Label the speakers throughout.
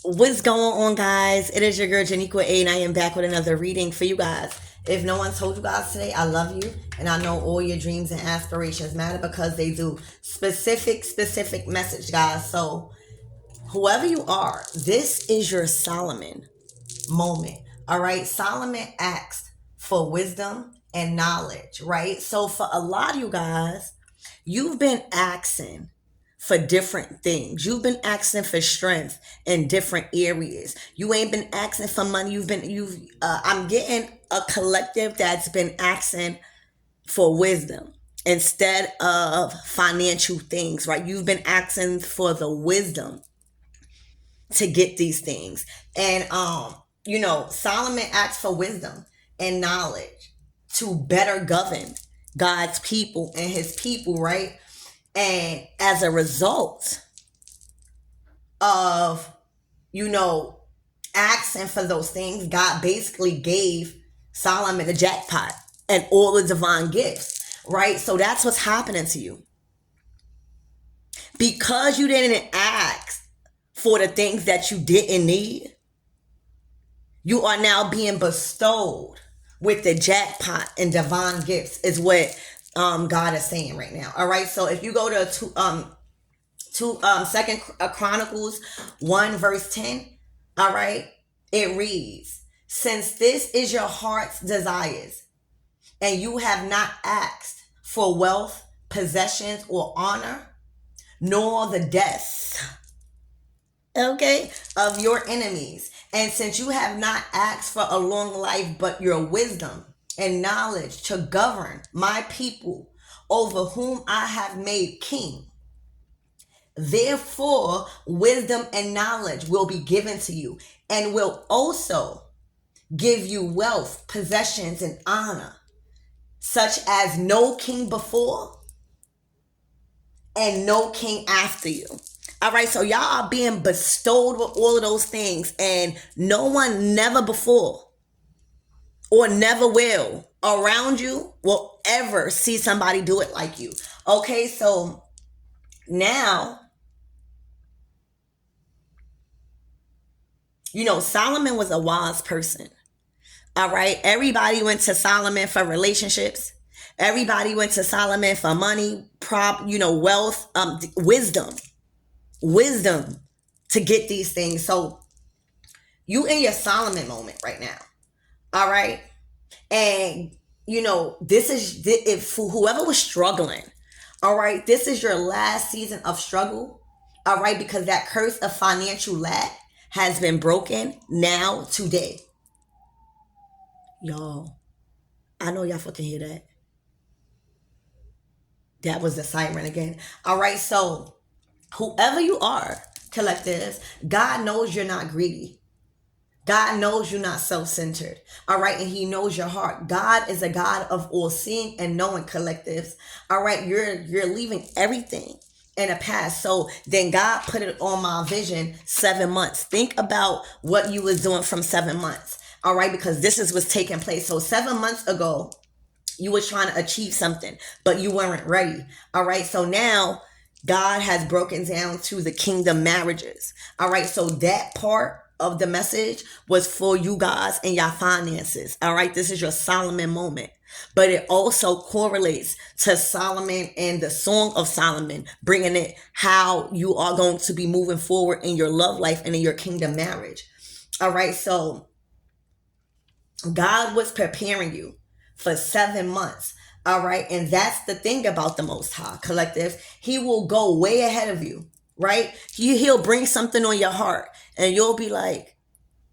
Speaker 1: What's going on, guys? It is your girl Janiqua A, and I am back with another reading for you guys. If no one told you guys today, I love you, and I know all your dreams and aspirations matter because they do. Specific message, guys. So, whoever you are, this is your Solomon moment. All right, Solomon asked for wisdom and knowledge, right? So, for a lot of you guys, you've been asking for different things. You've been asking for strength in different areas. You ain't been asking for money. I'm getting a collective that's been asking for wisdom instead of financial things, right? You've been asking for the wisdom to get these things. And Solomon asked for wisdom and knowledge to better govern God's people and his people, right? And as a result of, asking for those things, God basically gave Solomon the jackpot and all the divine gifts, right? So that's what's happening to you. Because you didn't ask for the things that you didn't need, you are now being bestowed with the jackpot and divine gifts, is what God is saying right now. All right. So if you go to Second Chronicles 1 verse 10, all right, it reads, "Since this is your heart's desires, and you have not asked for wealth, possessions, or honor, nor the deaths, okay, of your enemies, and since you have not asked for a long life, but your wisdom and knowledge to govern my people over whom I have made king, therefore wisdom and knowledge will be given to you, and will also give you wealth, possessions, and honor, such as no king before and no king after you." All right, so y'all are being bestowed with all of those things, and no one never before or never will around you will ever see somebody do it like you. Okay, so now, Solomon was a wise person. All right, everybody went to Solomon for relationships. Everybody went to Solomon for money, wealth, wisdom to get these things. So you in your Solomon moment right now. All right. And this is, if for whoever was struggling, all right, this is your last season of struggle. All right, because that curse of financial lack has been broken now today. Y'all, I know y'all fucking hear that. That was the siren again. All right, so whoever you are, collectives, God knows you're not greedy. God knows you're not self-centered. All right. And he knows your heart. God is a God of all seeing and knowing, collectives. All right. You're leaving everything in the past. So then God put it on my vision 7 months. Think about what you was doing from 7 months. All right. Because this is what's taking place. So 7 months ago, you were trying to achieve something, but you weren't ready. All right. So now God has broken down to the kingdom marriages. All right. So that part of the message was for you guys and your finances. All right. This is your Solomon moment, but it also correlates to Solomon and the Song of Solomon, bringing it how you are going to be moving forward in your love life and in your kingdom marriage. All right. So God was preparing you for 7 months. All right. And that's the thing about the Most High, collective. He will go way ahead of you, right? He'll bring something on your heart and you'll be like,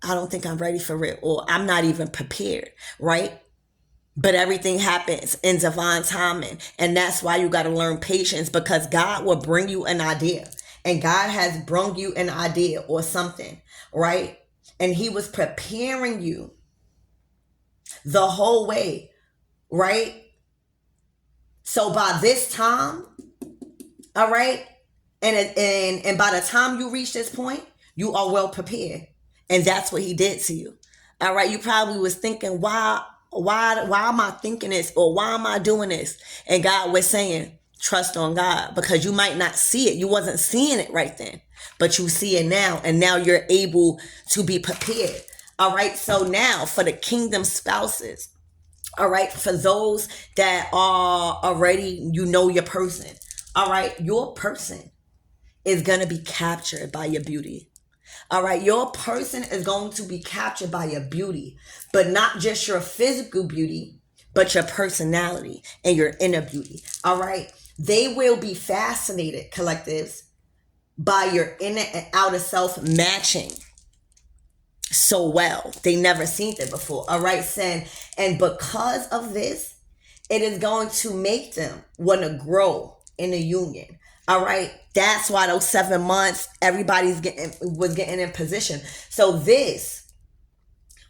Speaker 1: I don't think I'm ready for it, or I'm not even prepared, right? But everything happens in divine timing. And that's why you got to learn patience, because God will bring you an idea, and God has brung you an idea or something, right? And he was preparing you the whole way, right? So by this time, all right, and by the time you reach this point, you are well prepared. And that's what he did to you. All right, you probably was thinking, why am I thinking this, or why am I doing this? And God was saying, trust on God, because you might not see it. You wasn't seeing it right then, but you see it now, and now you're able to be prepared. All right. So now for the kingdom spouses, all right, for those that are already, your person, all right, your person is going to be captured by your beauty. All right, your person is going to be captured by your beauty, but not just your physical beauty, but your personality and your inner beauty. All right, they will be fascinated, collectives, by your inner and outer self matching so well. They never seen it before. All right, Sen. And because of this, it is going to make them want to grow in the union. All right. That's why those 7 months, everybody's was getting in position. So this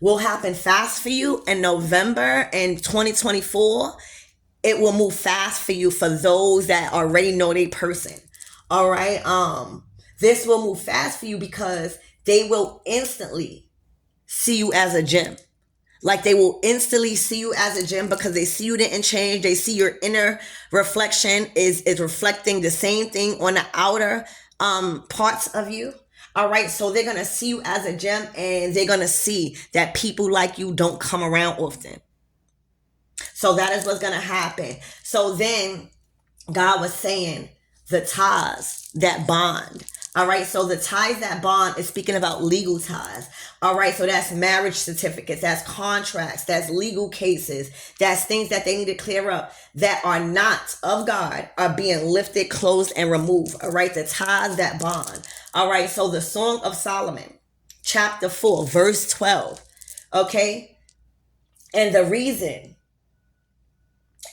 Speaker 1: will happen fast for you in November in 2024. It will move fast for you for those that already know their person. All right. This will move fast for you because they will instantly see you as a gem. Like, they will instantly see you as a gem because they see you didn't change. They see your inner reflection is reflecting the same thing on the outer parts of you. All right. So they're going to see you as a gem, and they're going to see that people like you don't come around often. So that is what's going to happen. So then God was saying the ties that bond. All right. So the ties that bond is speaking about legal ties. All right. So that's marriage certificates. That's contracts. That's legal cases. That's things that they need to clear up that are not of God are being lifted, closed, and removed. All right. The ties that bond. All right. So the Song of Solomon, chapter 4, verse 12. Okay. And the reason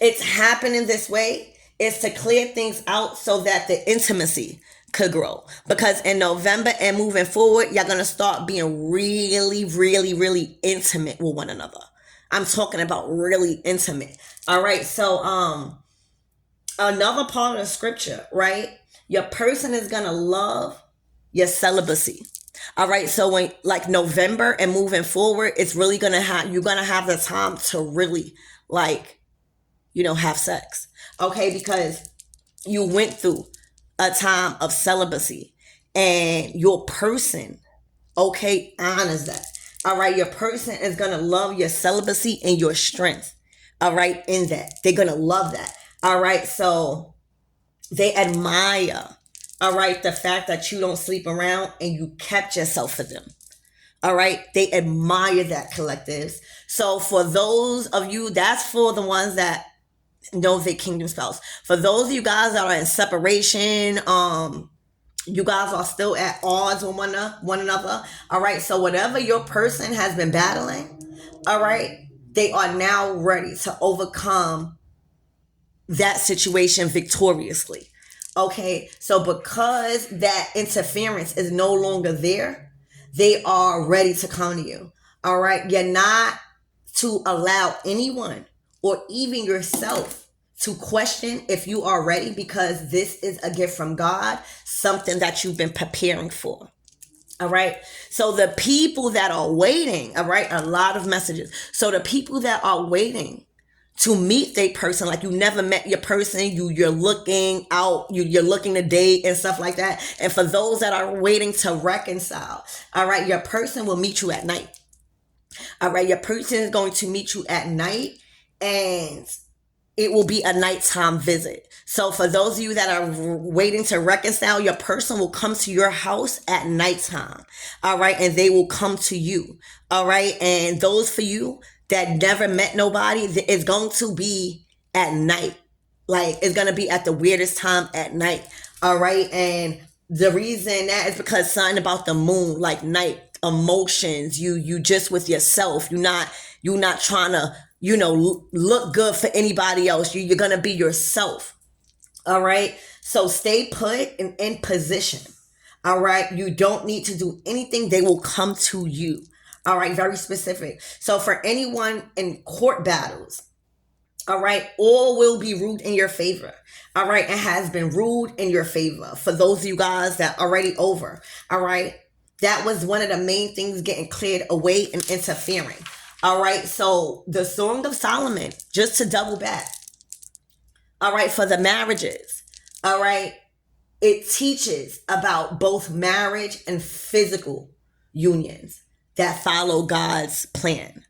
Speaker 1: it's happening this way is to clear things out so that the intimacy could grow. Because in November and moving forward, y'all gonna start being really, really, really intimate with one another. I'm talking about really intimate. All right. So another part of the scripture, right? Your person is gonna love your celibacy. All right. So when, like, November and moving forward, it's really gonna have, you're gonna have the time to really, like, have sex. Okay, because you went through a time of celibacy, and your person, okay, honors that. All right, your person is gonna love your celibacy and your strength. All right, in that, they're gonna love that. All right, so they admire, all right, the fact that you don't sleep around and you kept yourself for them. All right, they admire that, collectives. So for those of you, that's for the ones that know their kingdom spouse. For those of you guys that are in separation, you guys are still at odds with one another. All right, so whatever your person has been battling, all right, they are now ready to overcome that situation victoriously. Okay, so because that interference is no longer there, they are ready to come to you. All right, you're not to allow anyone or even yourself to question if you are ready, because this is a gift from God, something that you've been preparing for. All right. So the people that are waiting, all right, a lot of messages. So the people that are waiting to meet their person, like you never met your person, you're looking out, you're looking to date and stuff like that. And for those that are waiting to reconcile, all right, your person will meet you at night. All right, your person is going to meet you at night, and it will be a nighttime visit. So for those of you that are waiting to reconcile, your person will come to your house at nighttime. All right, and they will come to you. All right, and those for you that never met nobody, it's going to be at night. Like, it's going to be at the weirdest time at night. All right, and the reason that is because something about the moon, like night, emotions, you just with yourself. You're not trying to, look good for anybody else. You're going to be yourself. All right. So stay put and in position. All right. You don't need to do anything. They will come to you. All right. Very specific. So for anyone in court battles, all right, all will be ruled in your favor. All right. It has been ruled in your favor. For those of you guys that are already over. All right. That was one of the main things getting cleared away and interfering. All right. So the Song of Solomon, just to double back, All right, for the marriages. All right, it teaches about both marriage and physical unions that follow God's plan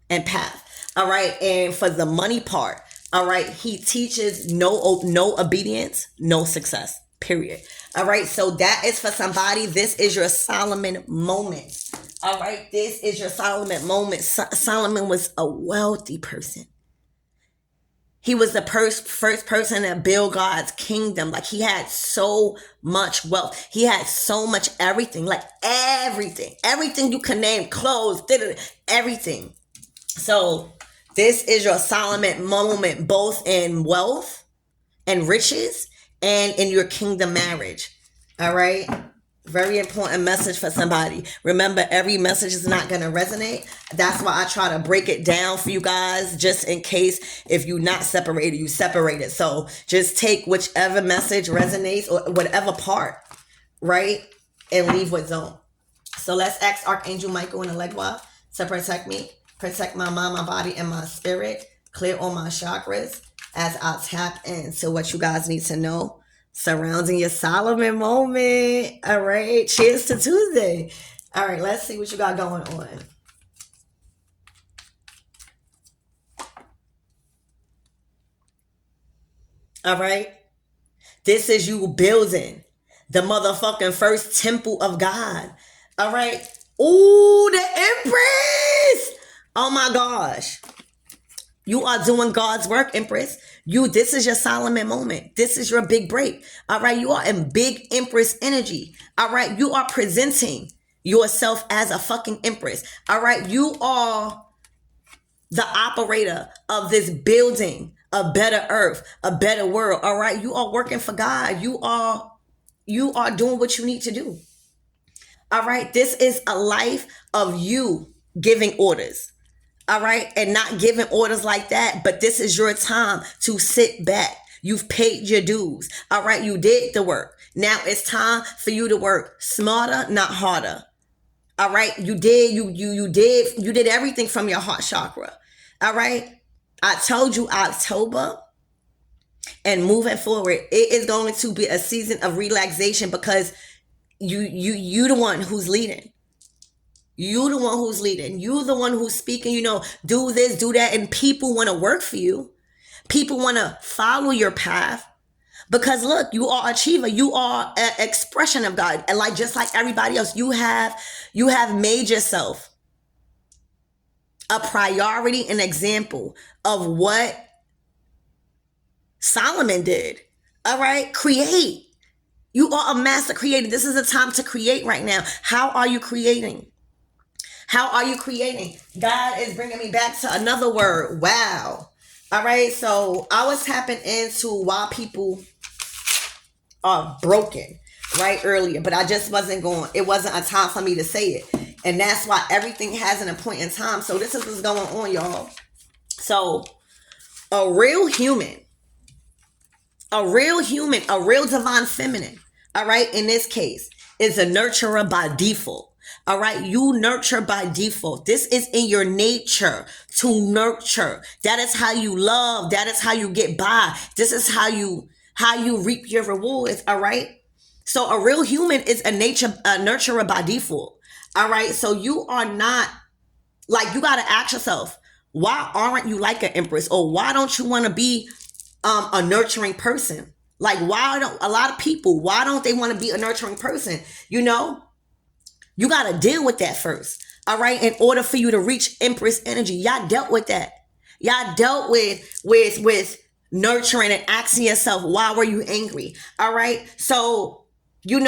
Speaker 1: and path. All right, and for the money part, all right, he teaches no obedience, no success. Period. All right, so that is for somebody. This is your Solomon moment. All right, this is your Solomon moment. Solomon was a wealthy person. He was the first person to build God's kingdom. Like, he had so much wealth. He had so much everything. Like, everything you can name, clothes, everything. So this is your Solomon moment, both in wealth and riches and in your kingdom marriage. All right. Very important message for somebody. Remember, every message is not going to resonate. That's why I try to break it down for you guys, just in case if you're not separated, you separated. So just take whichever message resonates or whatever part, right? And leave with zone. So let's ask Archangel Michael and Elegua to protect me, protect my mind, my body, and my spirit, clear all my chakras as I tap into what you guys need to know surrounding your Solomon moment. All right, cheers to Tuesday. All right, let's see what you got going on. All right, this is you building the motherfucking first temple of God. All right. Ooh, the Empress. Oh my gosh. You are doing God's work, Empress. This is your Solomon moment. This is your big break. All right. You are in big Empress energy. All right. You are presenting yourself as a fucking Empress. All right. You are the operator of this building, a better earth, a better world. All right. You are working for God. You are doing what you need to do. All right. This is a life of you giving orders. All right. And not giving orders like that. But this is your time to sit back. You've paid your dues. All right. You did the work. Now it's time for you to work smarter, not harder. All right. You did everything from your heart chakra. All right. I told you October and moving forward, it is going to be a season of relaxation because you the one who's leading. You the one who's leading. You the one who's speaking, do this, do that. And people want to work for you. People want to follow your path because look, you are achiever. You are an expression of God. And just like everybody else, you have made yourself a priority, an example of what Solomon did. All right. Create. You are a master creator. This is a time to create right now. How are you creating? How are you creating? God is bringing me back to another word. Wow. All right. So I was tapping into why people are broken right earlier, but I just wasn't going. It wasn't a time for me to say it. And that's why everything has an appointed time. So this is what's going on, y'all. So a real human, a real divine feminine, all right, in this case, is a nurturer by default. All right, you nurture by default. This is in your nature to nurture. That is how you love. That is how you get by. This is how you reap your rewards. All right. So a real human is a nurturer by default. All right. So you are not you got to ask yourself, why aren't you like an Empress, or why don't you want to be a nurturing person? Why don't a lot of people? Why don't they want to be a nurturing person? You got to deal with that first. All right. In order for you to reach Empress energy, y'all dealt with that. Y'all dealt with nurturing and asking yourself, why were you angry? All right. So, you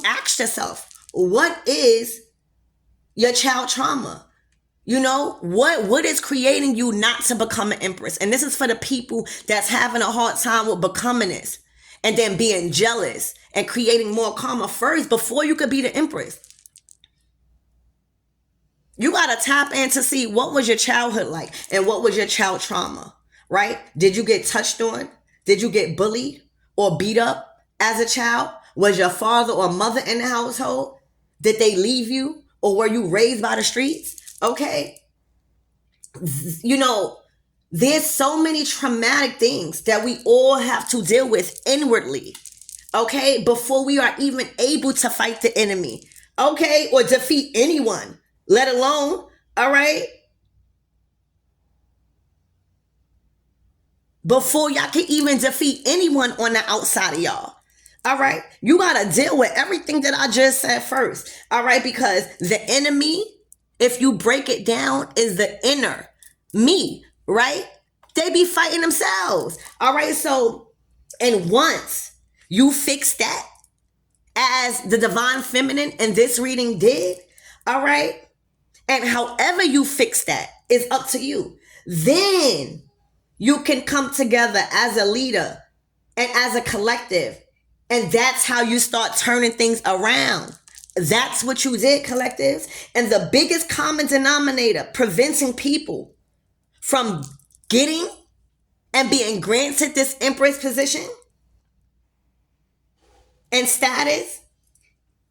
Speaker 1: ask yourself, what is your child trauma? What is creating you not to become an Empress? And this is for the people that's having a hard time with becoming this and then being jealous and creating more karma first before you could be the Empress. You got to tap in to see what was your childhood like and what was your child trauma, right? Did you get touched on? Did you get bullied or beat up as a child? Was your father or mother in the household? Did they leave you, or were you raised by the streets? Okay. There's so many traumatic things that we all have to deal with inwardly, okay, before we are even able to fight the enemy, okay, or defeat anyone, let alone, all right, before y'all can even defeat anyone on the outside of y'all. All right, you got to deal with everything that I just said first. All right, because the enemy, if you break it down, is the inner me, right? They be fighting themselves. All right, so, and once you fix that, as the divine feminine in this reading did, all right, and however you fix that is up to you. Then you can come together as a leader and as a collective. And that's how you start turning things around. That's what you did, collectives. And the biggest common denominator preventing people from getting and being granted this Empress position and status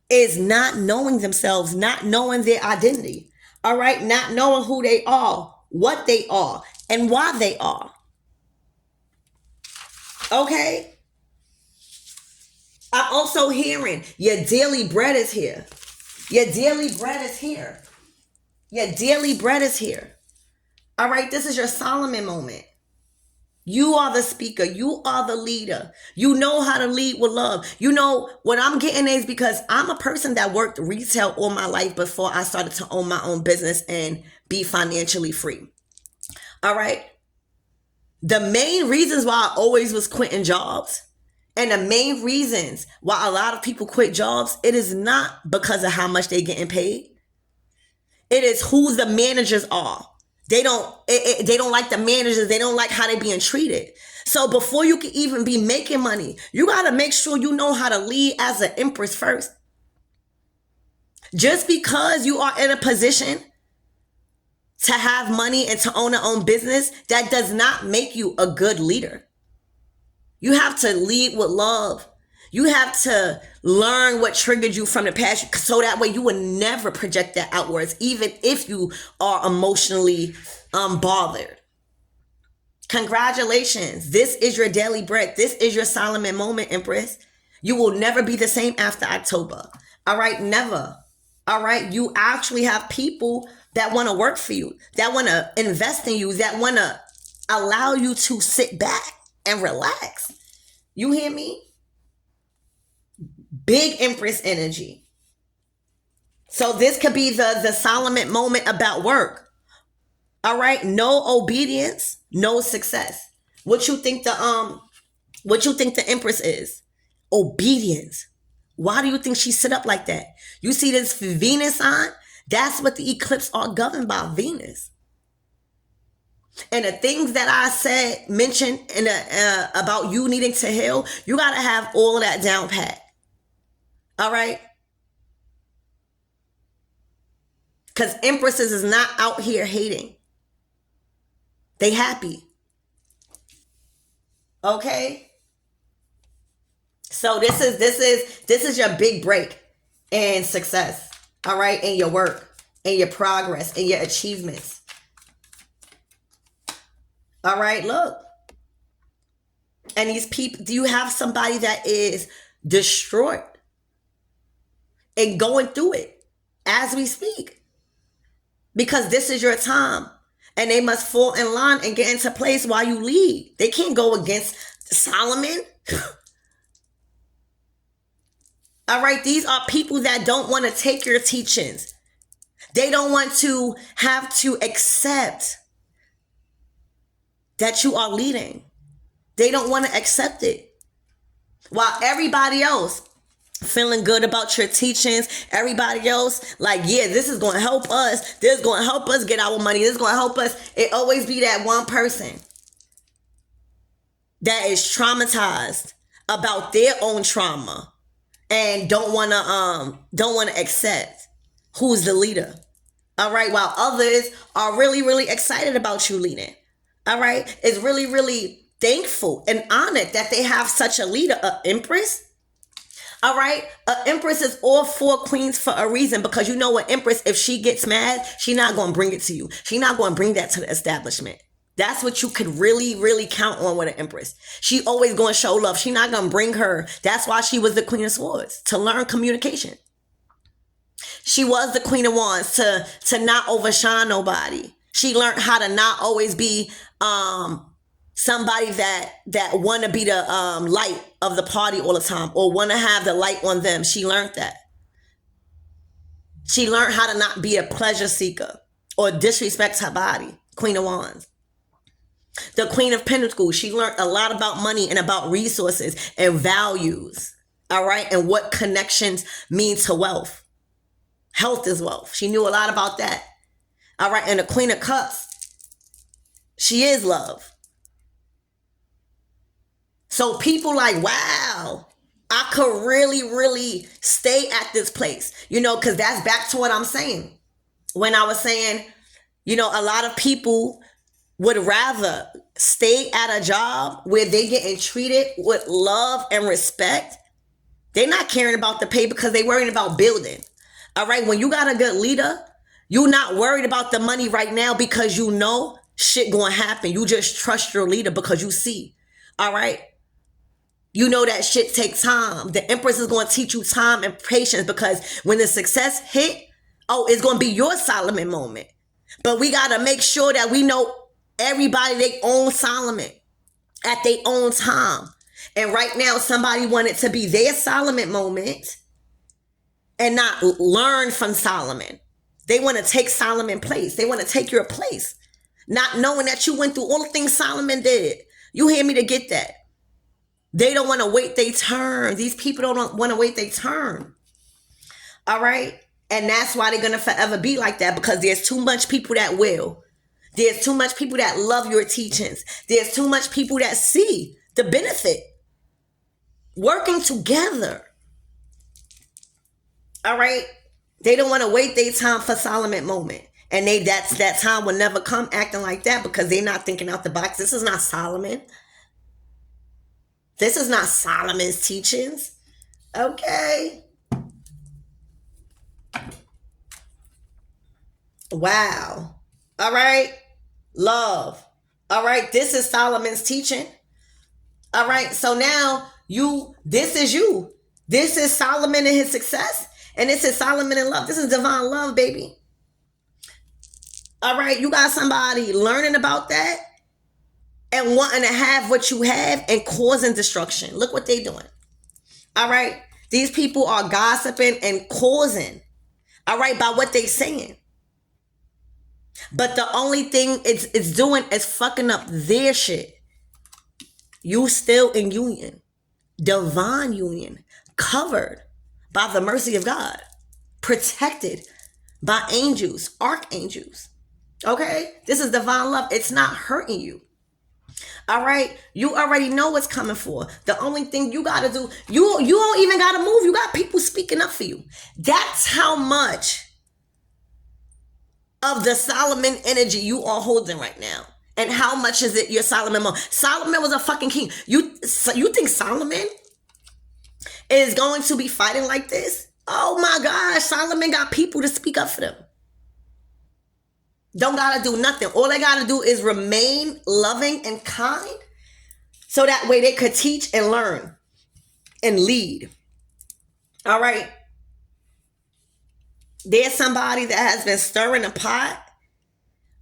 Speaker 1: is not knowing themselves, not knowing their identity. All right, not knowing who they are, what they are, and why they are. Okay? I'm also hearing your daily bread is here. Your daily bread is here. Your daily bread is here. All right, this is your Solomon moment. You are the speaker. You are the leader. You know how to lead with love. You know what I'm getting is because I'm a person that worked retail all my life before I started to own my own business and be financially free. All right. The main reasons why I always was quitting jobs and the main reasons why a lot of people quit jobs, it is not because of how much they're getting paid. It is who the managers are. They don't like the managers. They don't like how they're being treated. So before you can even be making money, you got to make sure you know how to lead as an empress first. Just because you are in a position to have money and to own your own business, that does not make you a good leader. You have to lead with love. You have to learn what triggered you from the past so that way you would never project that outwards, even if you are emotionally bothered. Congratulations. This is your daily bread. This is your Solomon moment, Empress. You will never be the same after October. All right? Never. All right? You actually have people that want to work for you, that want to invest in you, that want to allow you to sit back and relax. You hear me? Big Empress energy. So this could be the Solomon moment about work. All right, no obedience, no success. What you think the Empress is? Obedience. Why do you think she sit up like that? You see this Venus sign? That's what the eclipse are governed by, Venus. And the things that I mentioned about you needing to heal, you got to have all of that down pat. All right? Because empresses is not out here hating. They happy. Okay? So this is your big break and success. All right? In your work, in your progress, in your achievements. All right? Look. And these people, do you have somebody that is distraught and going through it as we speak? Because this is your time. And they must fall in line and get into place while you lead. They can't go against Solomon. All right, these are people that don't want to take your teachings. They don't want to have to accept that you are leading. They don't want to accept it. While everybody else feeling good about your teachings, everybody else like, yeah, this is going to help us. This is going to help us get our money. This is going to help us. It always be that one person that is traumatized about their own trauma and don't want to accept who's the leader. All right. While others are really, really excited about you leading. All right. Is really, really thankful and honored that they have such a leader, an empress. All right. An empress is all four queens for a reason, because you know what, empress, if she gets mad, she's not going to bring it to you. She's not going to bring that to the establishment. That's what you could really, really count on with an Empress. She always going to show love. She not going to bring her. That's why she was the Queen of Swords, to learn communication. She was the Queen of Wands to not overshine nobody. She learned how to not always be somebody that want to be the light of the party all the time or want to have the light on them. She learned that. She learned how to not be a pleasure seeker or disrespect her body. Queen of Wands. The Queen of Pentacles, she learned a lot about money and about resources and values. All right. And what connections mean to wealth. Health is wealth. She knew a lot about that. All right. And the Queen of Cups, she is love. So people like, wow, I could really, really stay at this place, you know, because that's back to what I'm saying. When I was saying, you know, a lot of people would rather stay at a job where they getting treated with love and respect. They're not caring about the pay because they're worrying about building. All right. When you got a good leader, you're not worried about the money right now because you know shit going to happen. You just trust your leader because you see. All right. You know that shit takes time. The Empress is going to teach you time and patience because when the success hit, oh, it's going to be your Solomon moment. But we got to make sure that we know everybody they own Solomon at their own time. And right now, somebody wanted to be their Solomon moment and not learn from Solomon. They want to take Solomon place. They want to take your place. Not knowing that you went through all the things Solomon did. You hear me to get that. They don't want to wait their turn. These people don't want to wait their turn. All right? And that's why they're going to forever be like that because there's too much people that will. There's too much people that love your teachings. There's too much people that see the benefit. Working together. All right? They don't want to wait their time for Solomon moment. And that time will never come acting like that because they're not thinking out the box. This is not Solomon. This is not Solomon's teachings. Okay. Wow. All right. Love. All right. This is Solomon's teaching. All right. So now this is you. This is Solomon and his success. And this is Solomon and love. This is divine love, baby. All right. You got somebody learning about that and wanting to have what you have and causing destruction. Look what they're doing. All right. These people are gossiping and causing. All right. By what they're saying. But the only thing it's doing is fucking up their shit. You still in union. Divine union. Covered by the mercy of God. Protected by angels. Archangels. Okay? This is divine love. It's not hurting you. All right? You already know what's coming for. The only thing you got to do, you don't even got to move. You got people speaking up for you. That's how much of the Solomon energy you are holding right now. And how much is it your Solomon moment? Solomon was a fucking king. You think Solomon is going to be fighting like this? Oh my gosh, Solomon got people to speak up for them. Don't gotta do nothing. All they gotta do is remain loving and kind so that way they could teach and learn and lead. All right. There's somebody that has been stirring the pot.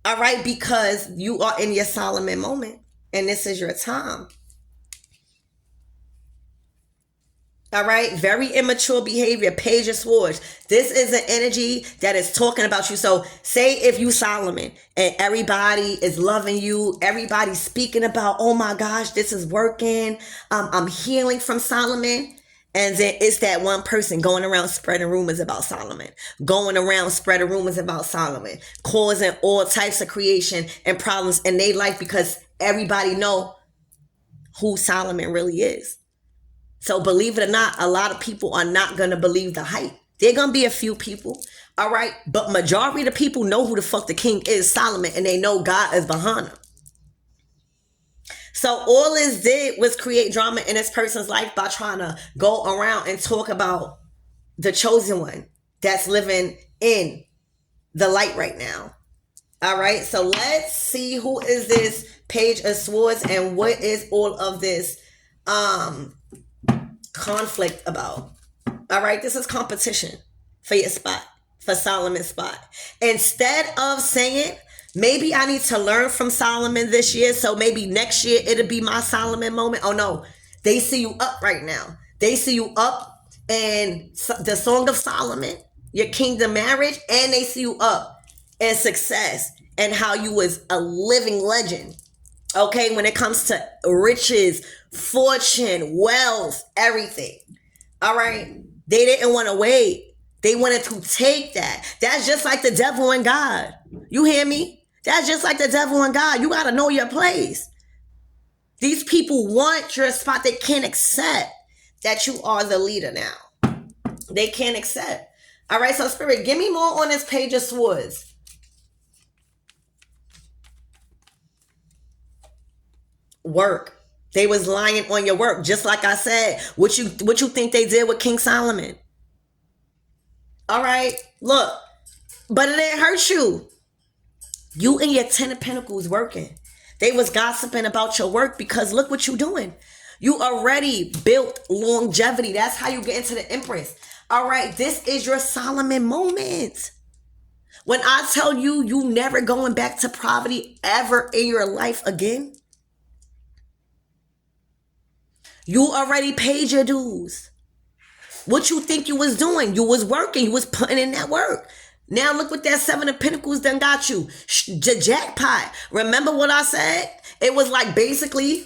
Speaker 1: All right. Because you are in your Solomon moment and this is your time. All right. Very immature behavior. Page of Swords. This is an energy that is talking about you. So say if you Solomon and everybody is loving you. Everybody's speaking about, oh my gosh, this is working. I'm healing from Solomon. And then it's that one person going around spreading rumors about Solomon. Going around spreading rumors about Solomon. Causing all types of creation and problems in their life because everybody know who Solomon really is. So believe it or not, a lot of people are not going to believe the hype. There going to be a few people. All right. But majority of the people know who the fuck the king is, Solomon. And they know God is behind him. So all this did was create drama in this person's life by trying to go around and talk about the chosen one that's living in the light right now. All right, so let's see who is this Page of Swords and what is all of this conflict about. All right, this is competition for your spot, for Solomon's spot. Instead of saying, maybe I need to learn from Solomon this year, so maybe next year it'll be my Solomon moment. Oh no, they see you up right now. They see you up in the Song of Solomon, your kingdom marriage, and they see you up in success and how you was a living legend. Okay, when it comes to riches, fortune, wealth, everything. All right. They didn't want to wait. They wanted to take that. That's just like the devil and God. You hear me? That's just like the devil and God. You got to know your place. These people want your spot. They can't accept that you are the leader now. They can't accept. All right. So Spirit, give me more on this Page of Swords. Work. They was lying on your work, just like I said. What you think they did with King Solomon? All right, look, but it didn't hurt you. You and your 10 of Pentacles working. They was gossiping about your work because look what you doing. You already built longevity. That's how you get into the Empress. All right, this is your Solomon moment. When I tell you, you never going back to poverty ever in your life again. You already paid your dues. What you think you was doing? You was working. You was putting in that work. Now look what that 7 of Pentacles done got you. The jackpot. Remember what I said? It was like basically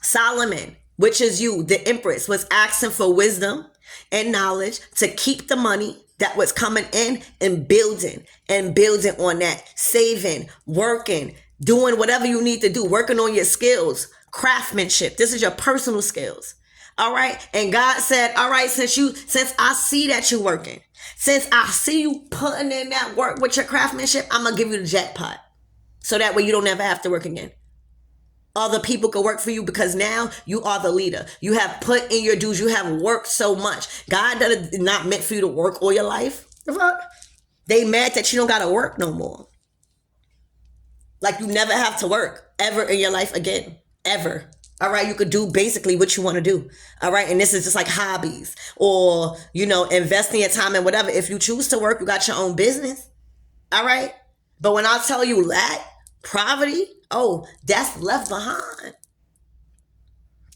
Speaker 1: Solomon, which is you, the Empress, was asking for wisdom and knowledge to keep the money that was coming in and building on that. Saving, working, doing whatever you need to do, working on your skills. Craftsmanship. This is your personal skills. All right. And God said, all right, since I see that you're working, since I see you putting in that work with your craftsmanship, I'm going to give you the jackpot. So that way you don't ever have to work again. Other people can work for you because now you are the leader. You have put in your dues. You have worked so much. God does not meant for you to work all your life. They mad that you don't got to work no more. Like you never have to work ever in your life again. Ever. All right. You could do basically what you want to do. All right. And this is just like hobbies or, investing your time in whatever. If you choose to work, you got your own business. All right. But when I tell you lack, poverty, oh, that's left behind.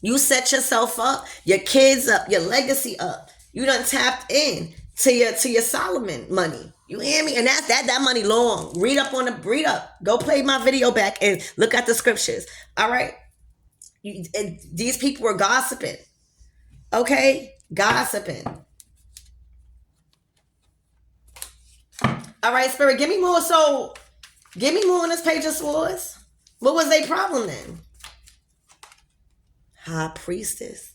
Speaker 1: You set yourself up, your kids up, your legacy up. You done tapped in to your Solomon money. You hear me? And that money long. Read up. Go play my video back and look at the scriptures. All right. These people were gossiping. Okay? Gossiping. All right, Spirit, give me more. So, give me more on this Page of Swords. What was their problem then? High Priestess.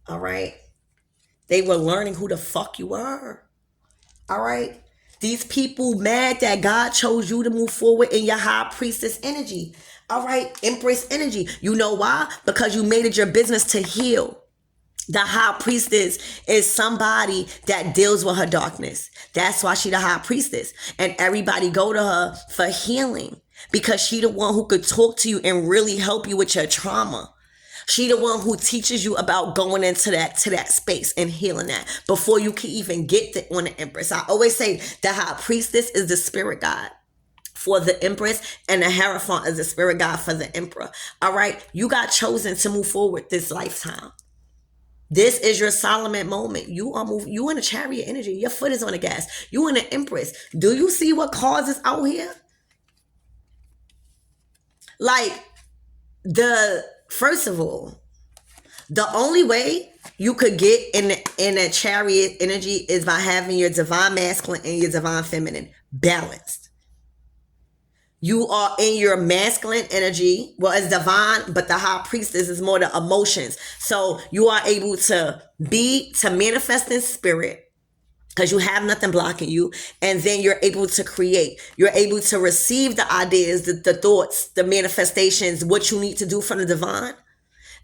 Speaker 1: All right? They were learning who the fuck you are. All right? These people mad that God chose you to move forward in your High Priestess energy. All right, Empress energy. You know why? Because you made it your business to heal. The High Priestess is somebody that deals with her darkness. That's why she the High Priestess. And everybody go to her for healing because she the one who could talk to you and really help you with your trauma. She the one who teaches you about going into that space and healing that before you can even get on the Empress. I always say the High Priestess is the spirit guide for the Empress, and the Hierophant is the spirit guide for the Emperor. All right, you got chosen to move forward this lifetime. This is your Solomon moment. You are moving. You in a Chariot energy. Your foot is on the gas. You in an Empress. Do you see what causes out here? Like first of all, the only way you could get in a Chariot energy is by having your divine masculine and your divine feminine balanced. You are in your masculine energy. Well, it's divine, but the High Priestess is more the emotions. So you are able to manifest in spirit because you have nothing blocking you. And then you're able to create. You're able to receive the ideas, the thoughts, the manifestations, what you need to do from the divine.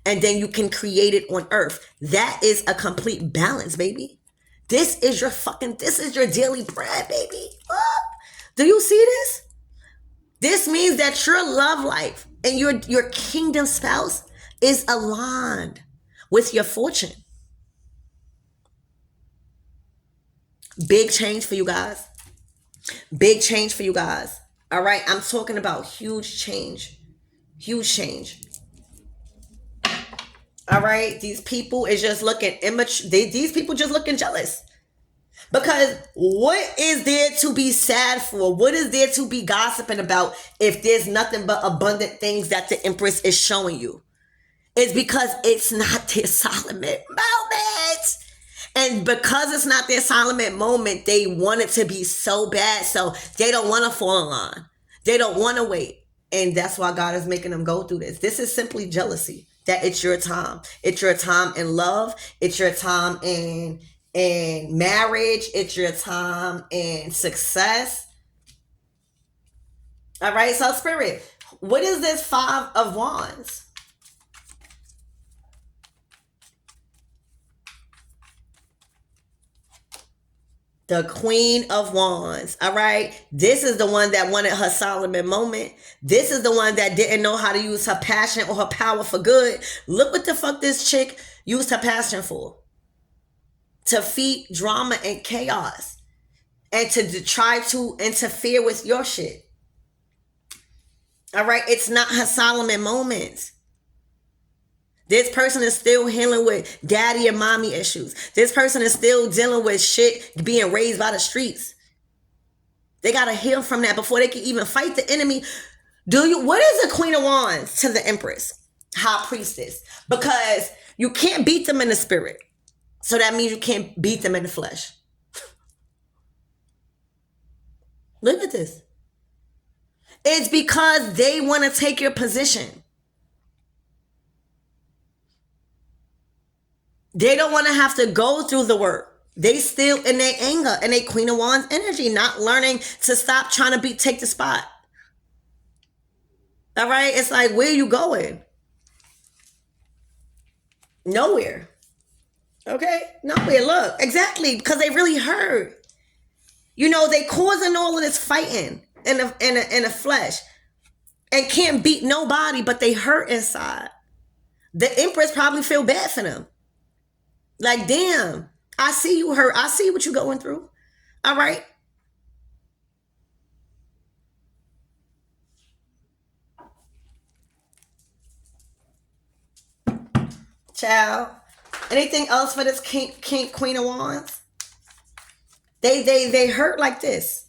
Speaker 1: And then you can create it on earth. That is a complete balance, baby. This is your daily bread, baby. Do you see this? This means that your love life and your kingdom spouse is aligned with your fortune. Big change for you guys. Big change for you guys. All right. I'm talking about huge change. Huge change. All right. These people is just looking immature. These people just looking jealous. Because what is there to be sad for? What is there to be gossiping about if there's nothing but abundant things that the Empress is showing you? It's because it's not their Solomon moment. And because it's not their Solomon moment, they want it to be so bad. So they don't want to fall in line. They don't want to wait. And that's why God is making them go through this. This is simply jealousy. That it's your time. It's your time in love. It's your time in marriage. It's your time in success. All right. So Spirit, what is this 5 of Wands? The Queen of Wands. All right. This is the one that wanted her Solomon moment. This is the one that didn't know how to use her passion or her power for good. Look what the fuck this chick used her passion for. To feed drama and chaos. And to try to interfere with your shit. All right. It's not her Solomon moment. This person is still healing with daddy and mommy issues. This person is still dealing with shit being raised by the streets. They got to heal from that before they can even fight the enemy. What is the Queen of Wands to the Empress? High Priestess. Because you can't beat them in the spirit. So that means you can't beat them in the flesh. Look at this. It's because they want to take your position. They don't want to have to go through the work. They still in their anger and their Queen of Wands energy, not learning to stop trying to take the spot. All right? It's like, where are you going? Nowhere. Okay? Nowhere. Look, exactly, because they really hurt. You know, they causing all of this fighting in the flesh and can't beat nobody, but they hurt inside. The Empress probably feel bad for them. Like, damn, I see you hurt. I see what you're going through. All right. Child. Anything else for this Queen of Wands? They hurt like this.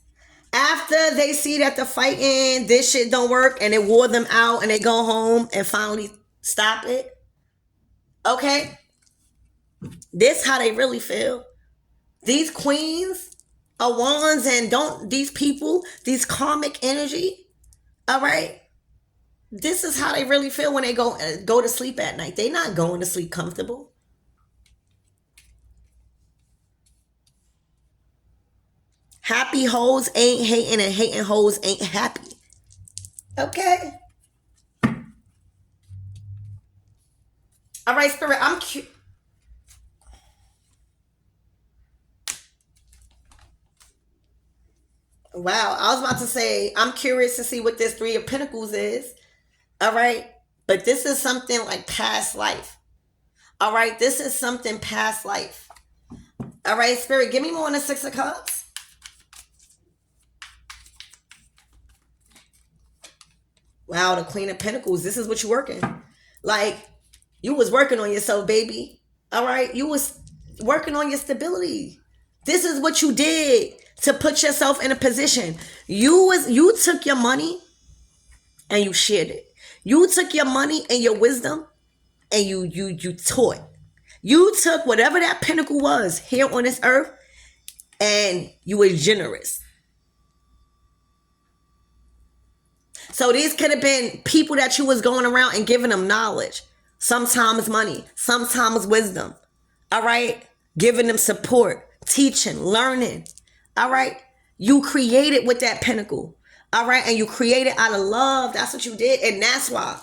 Speaker 1: After they see that the fighting, this shit don't work, and it wore them out, and they go home and finally stop it. Okay. This how they really feel. These queens of wands and these people, these karmic energy, all right? This is how they really feel when they go to sleep at night. They not going to sleep comfortable. Happy hoes ain't hating and hating hoes ain't happy. Okay? All right, Spirit, I'm cute. Wow, I was about to say, I'm curious to see what this 3 of Pentacles is. All right? But this is something like past life. All right? This is something past life. All right, Spirit, give me more on the 6 of Cups. Wow, the Queen of Pentacles. This is what you're working. Like, you was working on yourself, baby. All right? You was working on your stability. This is what you did to put yourself in a position. You took your money and you shared it. You took your money and your wisdom and you taught. You took whatever that pinnacle was here on this earth and you were generous. So these could have been people that you was going around and giving them knowledge. Sometimes money, sometimes wisdom. All right? Giving them support, teaching, learning. All right? You created with that pinnacle. All right? And you created out of love. That's what you did. And that's why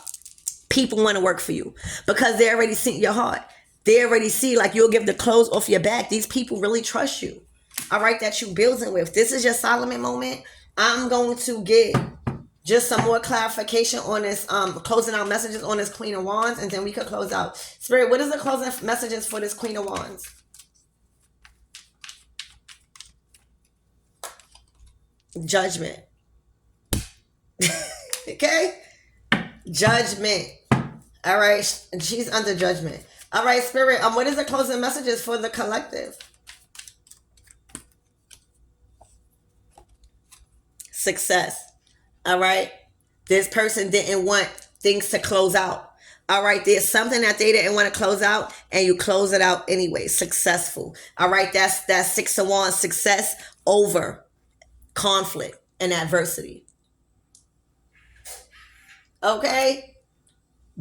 Speaker 1: people want to work for you. Because they already see your heart. They already see like you'll give the clothes off your back. These people really trust you. All right? That you building with. This is your Solomon moment. I'm going to get Just some more clarification on this, closing out messages on this Queen of Wands, and then we could close out. Spirit, what is the closing messages for this Queen of Wands? Judgment. Okay? Judgment. All right. She's under judgment. All right, Spirit, what is the closing messages for the collective? Success. All right. This person didn't want things to close out. All right, there's something that they didn't want to close out, and you close it out anyway. Successful. All right, that's Six of Wands. Success over conflict and adversity. Okay,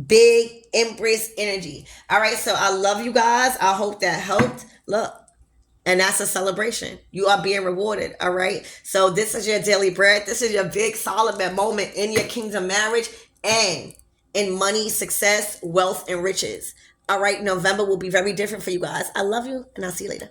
Speaker 1: big Empress energy. All right, so I love you guys. I hope that helped. Look, and that's a celebration. You are being rewarded. All right. So this is your daily bread. This is your big Solomon moment in your kingdom marriage and in money, success, wealth, and riches. All right. November will be very different for you guys. I love you, and I'll see you later.